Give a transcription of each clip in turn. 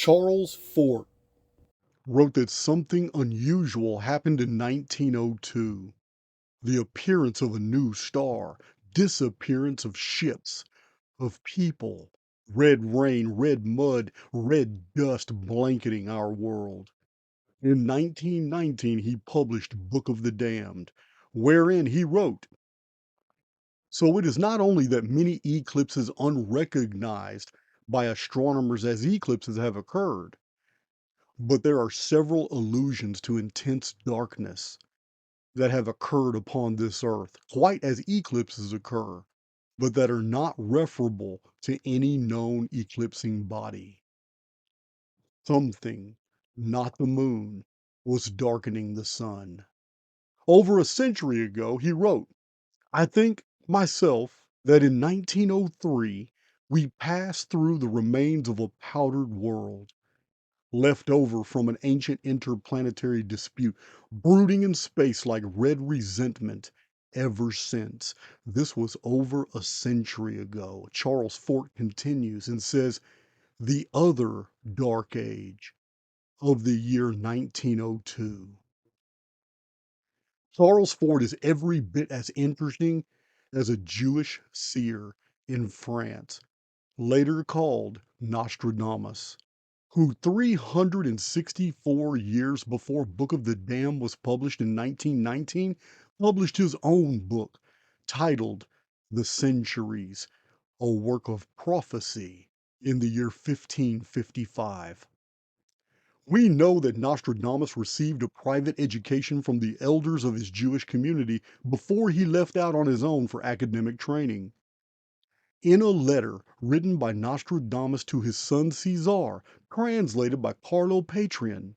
Charles Fort wrote that something unusual happened in 1902. The appearance of a new star, disappearance of ships, of people, red rain, red mud, red dust blanketing our world. In 1919, he published Book of the Damned, wherein he wrote, "So it is not only that many eclipses unrecognized by astronomers as eclipses have occurred, but there are several allusions to intense darkness that have occurred upon this earth, quite as eclipses occur, but that are not referable to any known eclipsing body. Something, not the moon, was darkening the sun." Over a century ago, he wrote, "I think, myself, that in 1903 we passed through the remains of a powdered world, left over from an ancient interplanetary dispute, brooding in space like red resentment ever since." This was over a century ago. Charles Fort continues and says, "The other dark age of the year 1902." Charles Fort is every bit as interesting as a Jewish seer in France, later called Nostradamus, who 364 years before Book of the Damned was published in 1919, published his own book titled The Centuries, a work of prophecy, in the year 1555. We know that Nostradamus received a private education from the elders of his Jewish community before he left out on his own for academic training. In a letter written by Nostradamus to his son Caesar, translated by Carlo Patrian,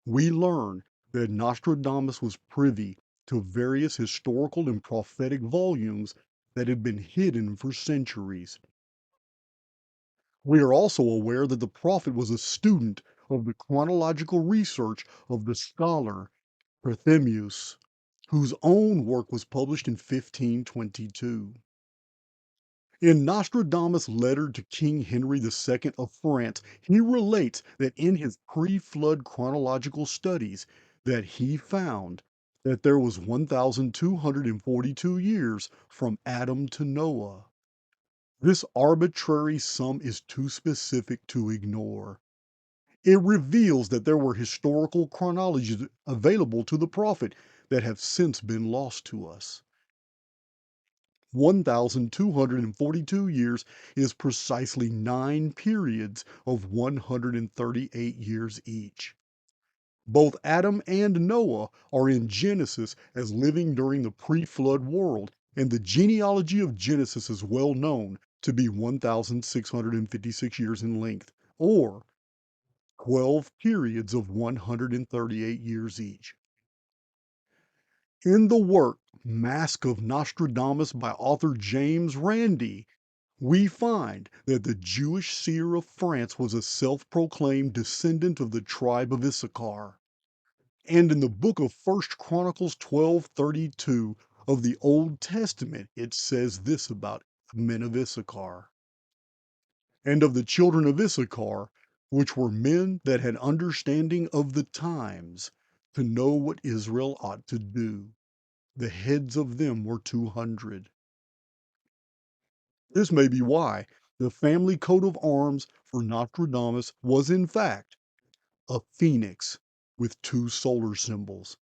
we learn that Nostradamus was privy to various historical and prophetic volumes that had been hidden for centuries. We are also aware that the prophet was a student of the chronological research of the scholar Trithemius, whose own work was published in 1522. In Nostradamus' letter to King Henry II of France, he relates that in his pre-flood chronological studies that he found that there was 1,242 years from Adam to Noah. This arbitrary sum is too specific to ignore. It reveals that there were historical chronologies available to the prophet that have since been lost to us. 1,242 years is precisely 9 periods of 138 years each. Both Adam and Noah are in Genesis as living during the pre-flood world, and the genealogy of Genesis is well known to be 1,656 years in length, or 12 periods of 138 years each. In the work Mask of Nostradamus by author James Randi, we find that the Jewish seer of France was a self-proclaimed descendant of the tribe of Issachar. And in the book of 1 Chronicles 12:32 of the Old Testament, it says this about the men of Issachar. "And of the children of Issachar, which were men that had understanding of the times, to know what Israel ought to do. The heads of them were 200. This may be why the family coat of arms for Nostradamus was in fact a phoenix with 2 solar symbols.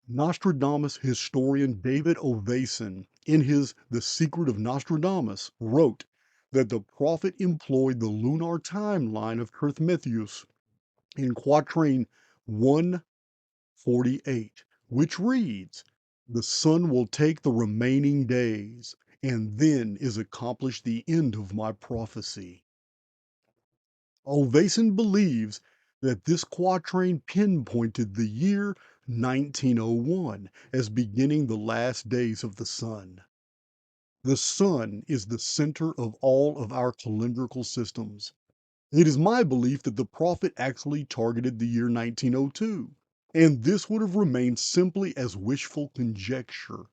Nostradamus historian David Ovason, in his The Secret of Nostradamus, wrote that the prophet employed the lunar timeline of Trithemius in quatrain 148, which reads, "The sun will take the remaining days, and then is accomplished the end of my prophecy." Ovason believes that this quatrain pinpointed the year 1901 as beginning the last days of the sun. The sun is the center of all of our calendrical systems. It is my belief that the prophet actually targeted the year 1902, and this would have remained simply as wishful conjecture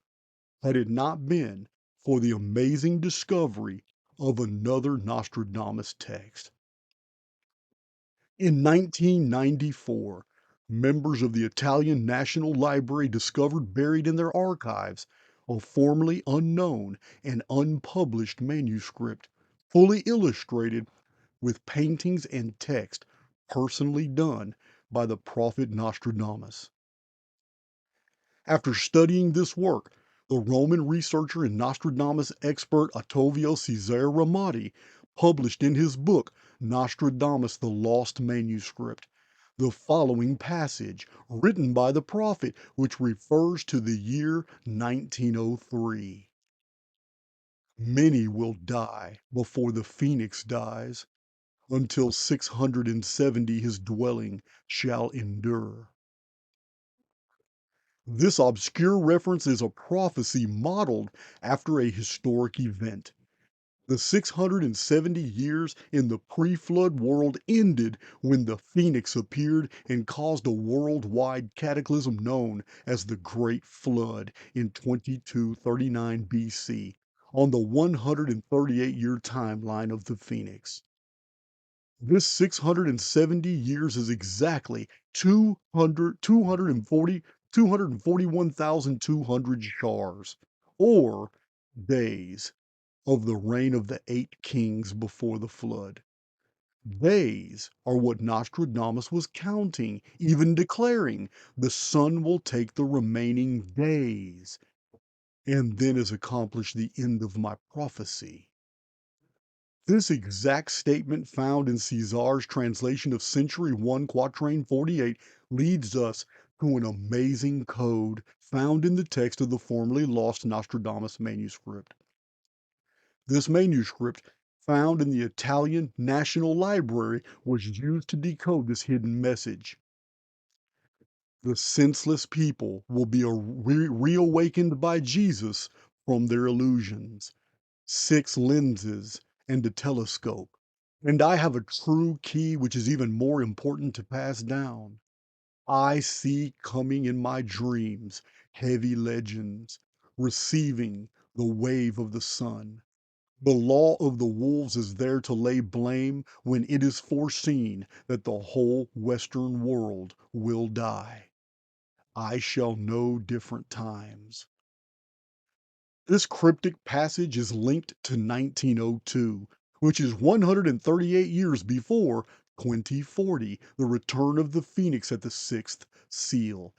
had it not been for the amazing discovery of another Nostradamus text. In 1994, members of the Italian National Library discovered buried in their archives a formerly unknown and unpublished manuscript, fully illustrated with paintings and text personally done by the prophet Nostradamus. After studying this work, the Roman researcher and Nostradamus expert Ottavio Cesare Ramati published in his book Nostradamus the Lost Manuscript the following passage written by the prophet, which refers to the year 1903. Many will die before the phoenix dies, until 670 his dwelling shall endure. This obscure reference is a prophecy modeled after a historic event. The 670 years in the pre flood world ended when the Phoenix appeared and caused a worldwide cataclysm known as the Great Flood in 2239 BC on the 138-year timeline of the Phoenix. This 670 years is exactly 241,200 shars, or days, of the reign of the 8 kings before the flood. Days are what Nostradamus was counting, even declaring, the sun will take the remaining days, and then is accomplished the end of my prophecy. This exact statement found in Caesar's translation of Century 1, Quatrain 48 leads us to an amazing code found in the text of the formerly lost Nostradamus manuscript. This manuscript, found in the Italian National Library, was used to decode this hidden message. The senseless people will be reawakened by Jesus from their illusions. 6 lenses and a telescope. And I have a true key which is even more important to pass down. I see coming in my dreams heavy legends, receiving the wave of the sun. The law of the wolves is there to lay blame when it is foreseen that the whole Western world will die. I shall know different times. This cryptic passage is linked to 1902, which is 138 years before 2040, the return of the phoenix at the sixth seal.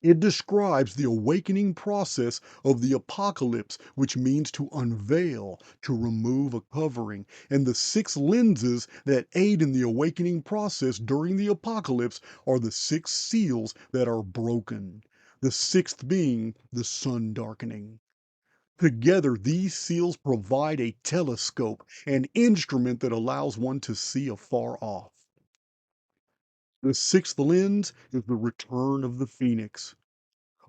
It describes the awakening process of the apocalypse, which means to unveil, to remove a covering, and the 6 lenses that aid in the awakening process during the apocalypse are the 6 seals that are broken, the sixth being the sun darkening. Together, these seals provide a telescope, an instrument that allows one to see afar off. The 6th lens is the return of the phoenix.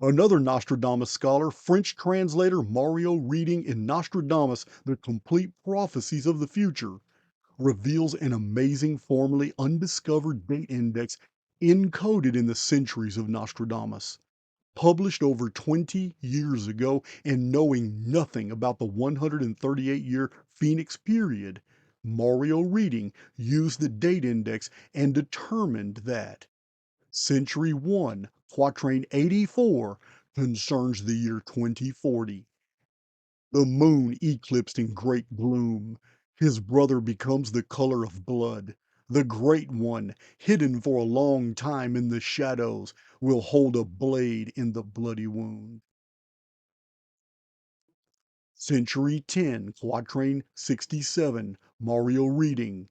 Another Nostradamus scholar, French translator Mario Reading in Nostradamus, The Complete Prophecies of the Future, reveals an amazing formerly undiscovered date index encoded in the centuries of Nostradamus. Published over 20 years ago and knowing nothing about the 138-year Phoenix period, Mario Reading used the date index and determined that Century 1, Quatrain 84, concerns the year 2040. The moon eclipsed in great gloom. His brother becomes the color of blood. The Great One, hidden for a long time in the shadows, will hold a blade in the bloody wound. Century 10, Quatrain 67, Mario Reading,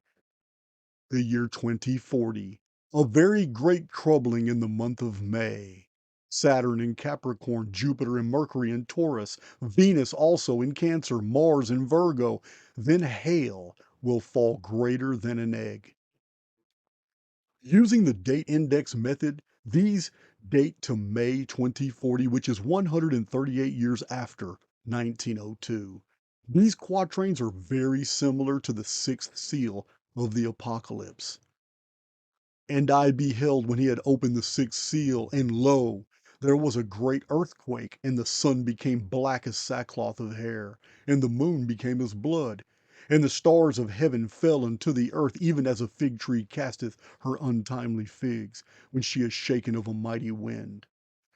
the year 2040. A very great troubling in the month of May. Saturn in Capricorn, Jupiter and Mercury in Taurus, Venus also in Cancer, Mars in Virgo. Then hail will fall greater than an egg. Using the date index method, these date to May 2040, which is 138 years after 1902. These quatrains are very similar to the sixth seal of the Apocalypse. And I beheld when he had opened the sixth seal, and lo, there was a great earthquake, and the sun became black as sackcloth of hair, and the moon became as blood, And the stars of heaven fell unto the earth, even as a fig tree casteth her untimely figs, when she is shaken of a mighty wind.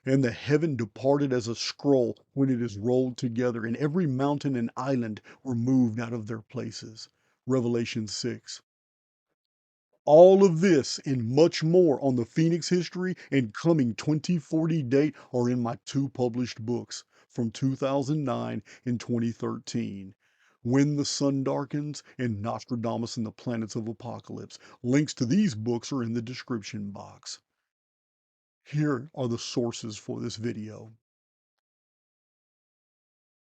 And the heaven departed as a scroll when it is rolled together, and every mountain and island were moved out of their places. Revelation 6. All of this and much more on the Phoenix history and coming 2040 date are in my two published books from 2009 and 2013. When the Sun Darkens and Nostradamus and the Planets of Apocalypse. Links to these books are in the description box. Here are the sources for this video.